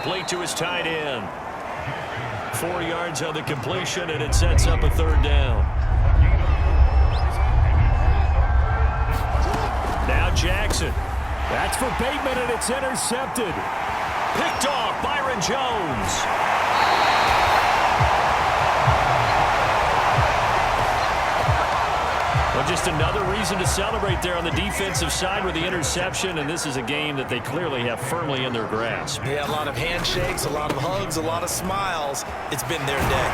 complete to his tight end. 4 yards on the completion, and it sets up a third down. Now Jackson. That's for Bateman, and it's intercepted. Picked off Byron Jones. Well, just another reason to celebrate there on the defensive side with the interception, and this is a game that they clearly have firmly in their grasp. Yeah, a lot of handshakes, a lot of hugs, a lot of smiles. It's been their day.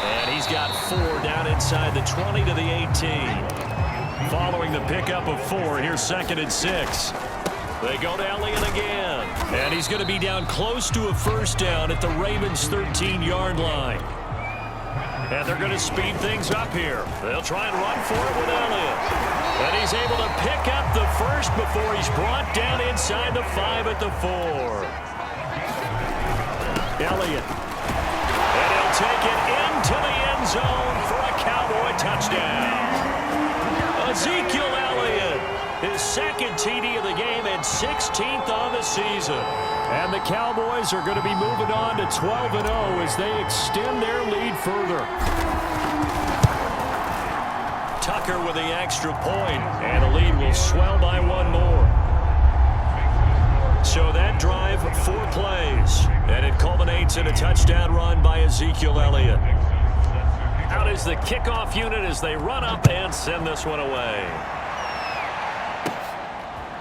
And he's got 4 down inside the 20 to the 18. Following the pickup of 4, here's 2nd and 6. They go to Elliott again. And he's going to be down close to a first down at the Ravens' 13-yard line. And they're going to speed things up here. They'll try and run for it with Elliott. And he's able to pick up the first before he's brought down inside the 5 at the 4. Elliott. And he'll take it into the end zone for a Cowboy touchdown. Ezekiel Elliott, his 2nd TD of the game and 16th on the season. And the Cowboys are going to be moving on to 12-0 as they extend their lead further. Tucker with the extra point, and the lead will swell by 1 more. So that drive, 4 plays, and it culminates in a touchdown run by Ezekiel Elliott. Out is the kickoff unit as they run up and send this one away.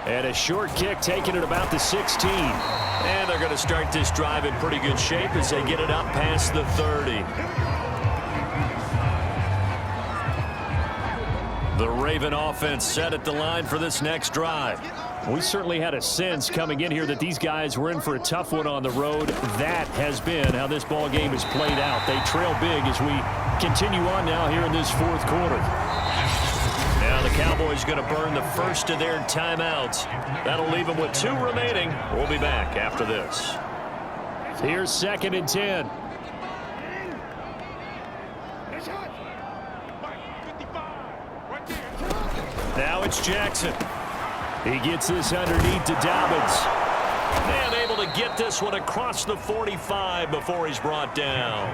And a short kick taken at about the 16. And they're going to start this drive in pretty good shape as they get it up past the 30. The Raven offense set at the line for this next drive. We certainly had a sense coming in here that these guys were in for a tough one on the road. That has been how this ball game has played out. They trail big as we continue on now here in this 4th quarter. Now the Cowboys going to burn the first of their timeouts. That'll leave them with 2 remaining. We'll be back after this. Here's 2nd and 10. Now it's Jackson. He gets this underneath to Dobbins. And able to get this one across the 45 before he's brought down.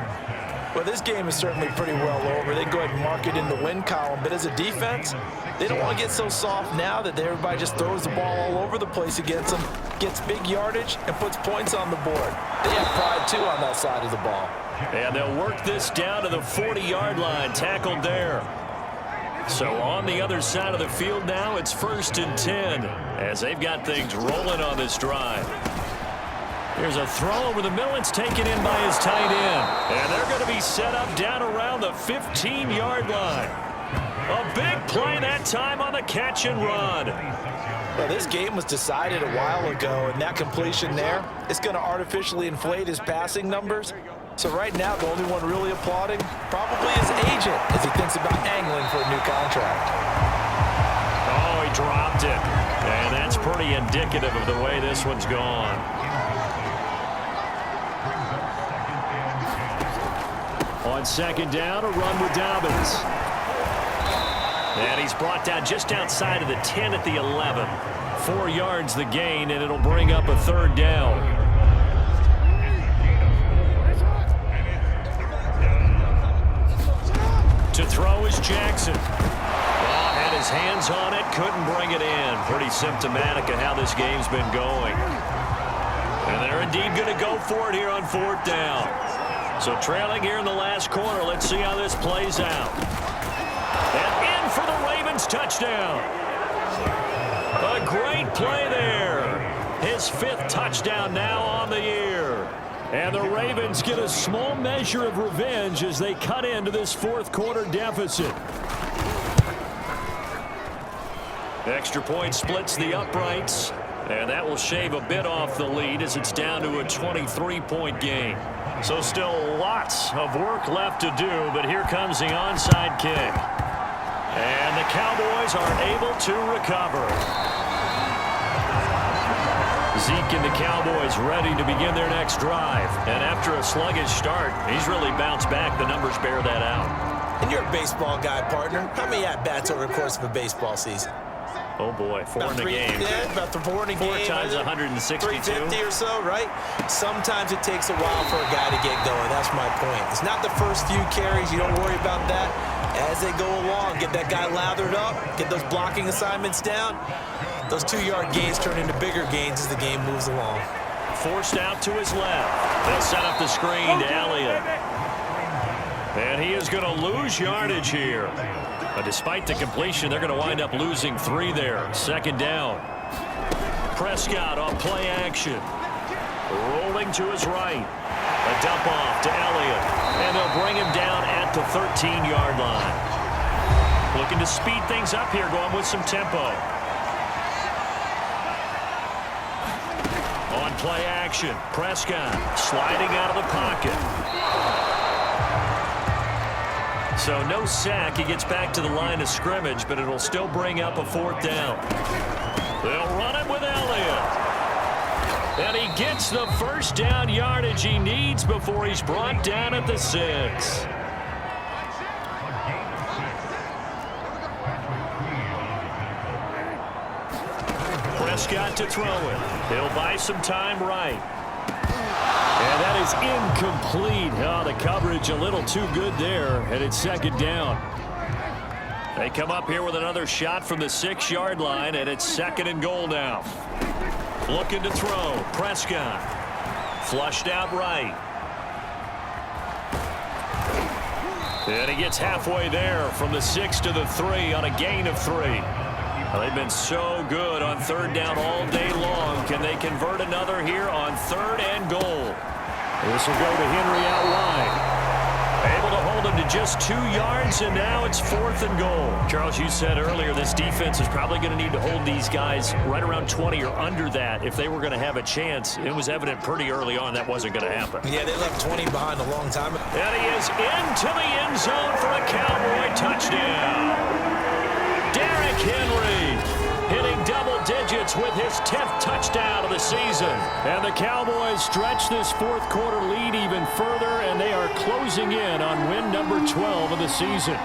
Well, this game is certainly pretty well over. They go ahead and mark it in the win column. But as a defense, they don't want to get so soft now that everybody just throws the ball all over the place against them, gets big yardage, and puts points on the board. They have pride, too, on that side of the ball. And they'll work this down to the 40-yard line, tackled there. So on the other side of the field now, it's 1st and 10 as they've got things rolling on this drive. Here's a throw over the middle. It's taken in by his tight end. And they're going to be set up down around the 15-yard line. A big play that time on the catch and run. Well, this game was decided a while ago, and that completion there is going to artificially inflate his passing numbers. So right now, the only one really applauding probably his agent as he thinks about angling for a new contract. Oh, he dropped it. And that's pretty indicative of the way this one's gone. On 2nd down, a run with Dobbins. And he's brought down just outside of the 10 at the 11. 4 yards the gain, and it'll bring up a 3rd down. To throw is Jackson. Oh, had his hands on it, couldn't bring it in. Pretty symptomatic of how this game's been going. And they're indeed going to go for it here on 4th down. So trailing here in the last quarter, let's see how this plays out. And in for the Ravens touchdown. A great play there. His 5th touchdown now on the year. And the Ravens get a small measure of revenge as they cut into this 4th quarter deficit. Extra point splits the uprights, and that will shave a bit off the lead as it's down to a 23-point game. So still lots of work left to do, but here comes the onside kick. And the Cowboys are able to recover. Zeke and the Cowboys ready to begin their next drive. And after a sluggish start, he's really bounced back. The numbers bear that out. And you're a baseball guy, partner. How many at-bats over the course of a baseball season? Oh, boy, four in the game. Yeah, about four in a game. 4 times 162. 350 or so, right? Sometimes it takes a while for a guy to get going. That's my point. It's not the first few carries. You don't worry about that. As they go along, get that guy lathered up, get those blocking assignments down. Those 2-yard gains turn into bigger gains as the game moves along. Forced out to his left. They'll set up the screen to Elliott. And he is going to lose yardage here. But despite the completion, they're going to wind up losing 3 there. Second down. Prescott on play action. Rolling to his right. A dump off to Elliott. And they'll bring him down at the 13-yard line. Looking to speed things up here, going with some tempo. On play action, Prescott sliding out of the pocket. So no sack. He gets back to the line of scrimmage, but it'll still bring up a 4th down. They'll run it with Elliott. And he gets the first down yardage he needs before he's brought down at the 6. Prescott to throw it. He'll buy some time right. And that is incomplete. Oh, the coverage a little too good there, and it's second down. They come up here with another shot from the 6-yard line, and it's 2nd and goal now. Looking to throw. Prescott. Flushed out right. And he gets halfway there from the 6 to the 3 on a gain of 3. Well, they've been so good on 3rd down all day long. Can they convert another here on 3rd and goal? This will go to Henry out wide. Able to hold him to just 2 yards, and now it's 4th and goal. Charles, you said earlier this defense is probably going to need to hold these guys right around 20 or under that if they were going to have a chance. It was evident pretty early on that wasn't going to happen. Yeah, they left 20 behind a long time. And he is into the end zone for a Cowboy touchdown. Derrick Henry hitting double digits with his 10th touchdown of the season. And the Cowboys stretch this 4th quarter lead even further, and they are closing in on win number 12 of the season.